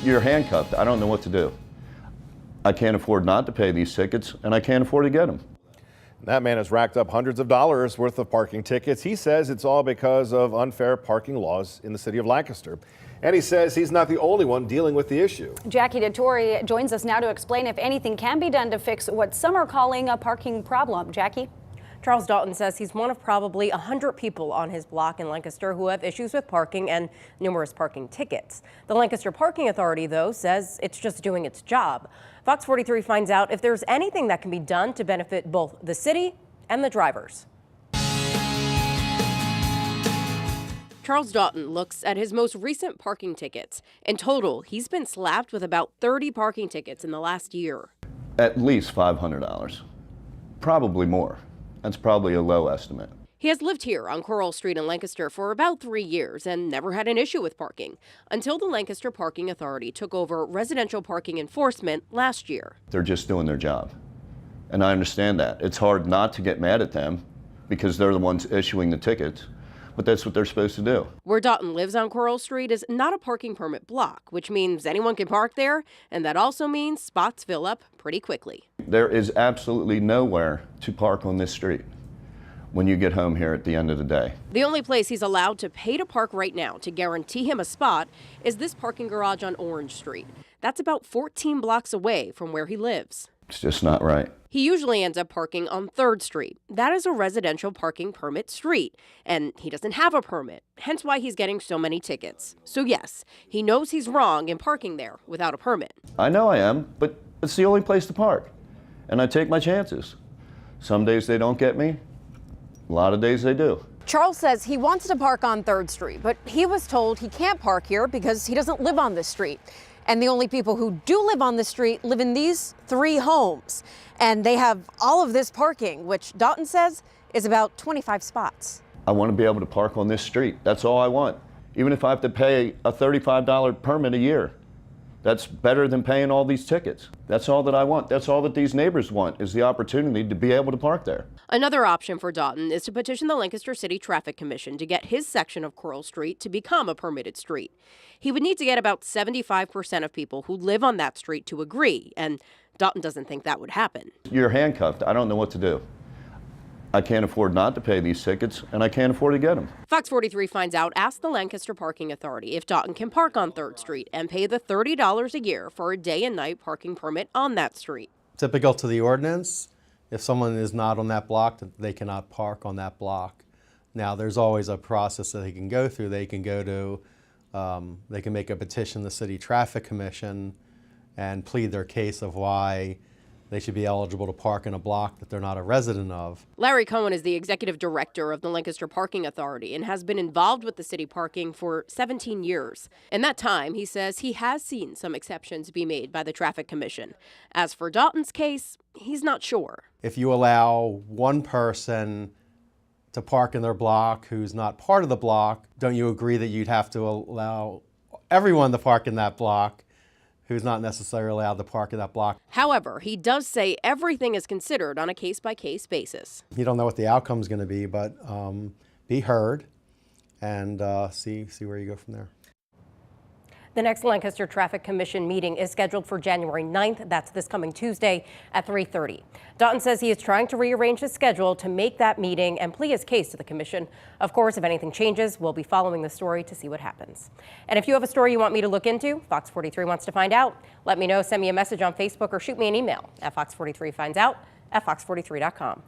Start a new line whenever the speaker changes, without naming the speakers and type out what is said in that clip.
You're handcuffed. I don't know what to do. I can't afford not to pay these tickets, and I can't afford to get them.
That man has racked up hundreds of dollars worth of parking tickets. He says it's all because of unfair parking laws in the city of Lancaster. And he says he's not the only one dealing with the issue.
Jackie DeTore joins us now to explain if anything can be done to fix what some are calling a parking problem. Jackie?
Charles Dalton says he's one of probably 100 people on his block in Lancaster who have issues with parking and numerous parking tickets. The Lancaster Parking Authority, though, says it's just doing its job. Fox 43 finds out if there's anything that can be done to benefit both the city and the drivers. Charles Dalton looks at his most recent parking tickets. In total, he's been slapped with about 30 parking tickets in the last year.
At least $500, probably more. That's probably a low estimate.
He has lived here on Coral Street in Lancaster for about 3 years and never had an issue with parking until the Lancaster Parking Authority took over residential parking enforcement last year.
They're just doing their job. And I understand that. It's hard not to get mad at them because they're the ones issuing the tickets, but that's what they're supposed to do. Where
Dalton lives on Coral Street is not a parking permit block, which means anyone can park there, and that also means spots fill up pretty quickly.
There is absolutely nowhere to park on this street when you get home here at the end of the day.
The only place he's allowed to pay to park right now to guarantee him a spot is this parking garage on Orange Street. That's about 14 blocks away from where he lives.
It's just not right.
He usually ends up parking on 3rd Street. That is a residential parking permit street, and he doesn't have a permit, hence why he's getting so many tickets. So yes, he knows he's wrong in parking there without a permit.
I know I am, but it's the only place to park, and I take my chances. Some days they don't get me, a lot of days they do.
Charles says he wants to park on 3rd Street, but he was told he can't park here because he doesn't live on this street. And the only people who do live on the street live in these 3 homes. And they have all of this parking, which Dalton says is about 25 spots.
I want to be able to park on this street. That's all I want. Even if I have to pay a $35 permit a year. That's better than paying all these tickets. That's all that I want. That's all that these neighbors want, is the opportunity to be able to park there.
Another option for Dalton is to petition the Lancaster City Traffic Commission to get his section of Coral Street to become a permitted street. He would need to get about 75% of people who live on that street to agree, and Dalton doesn't think that would happen.
You're handcuffed. I don't know what to do. I can't afford not to pay these tickets, and I can't afford to get them.
Fox 43 finds out, asked the Lancaster Parking Authority if Dalton can park on 3rd Street and pay the $30 a year for a day and night parking permit on that street.
Typical to the ordinance, if someone is not on that block, they cannot park on that block. Now, there's always a process that they can go through. They can go to, they can make a petition to the City Traffic Commission and plead their case of why they should be eligible to park in a block that they're not a resident of.
Larry Cohen is the executive director of the Lancaster Parking Authority and has been involved with the city parking for 17 years. In that time, he says he has seen some exceptions be made by the Traffic Commission. As for Dalton's case, he's not sure.
If you allow one person to park in their block who's not part of the block, don't you agree that you'd have to allow everyone to park in that block who's not necessarily allowed to park in that block?
However, he does say everything is considered on a case-by-case basis.
You don't know what the outcome is going to be, but be heard and see where you go from there.
The next Lancaster Traffic Commission meeting is scheduled for January 9th. That's this coming Tuesday at 3:30. Dalton says he is trying to rearrange his schedule to make that meeting and plead his case to the commission. Of course, if anything changes, we'll be following the story to see what happens. And if you have a story you want me to look into, Fox 43 wants to find out, let me know. Send me a message on Facebook or shoot me an email at fox43findsout@fox43.com.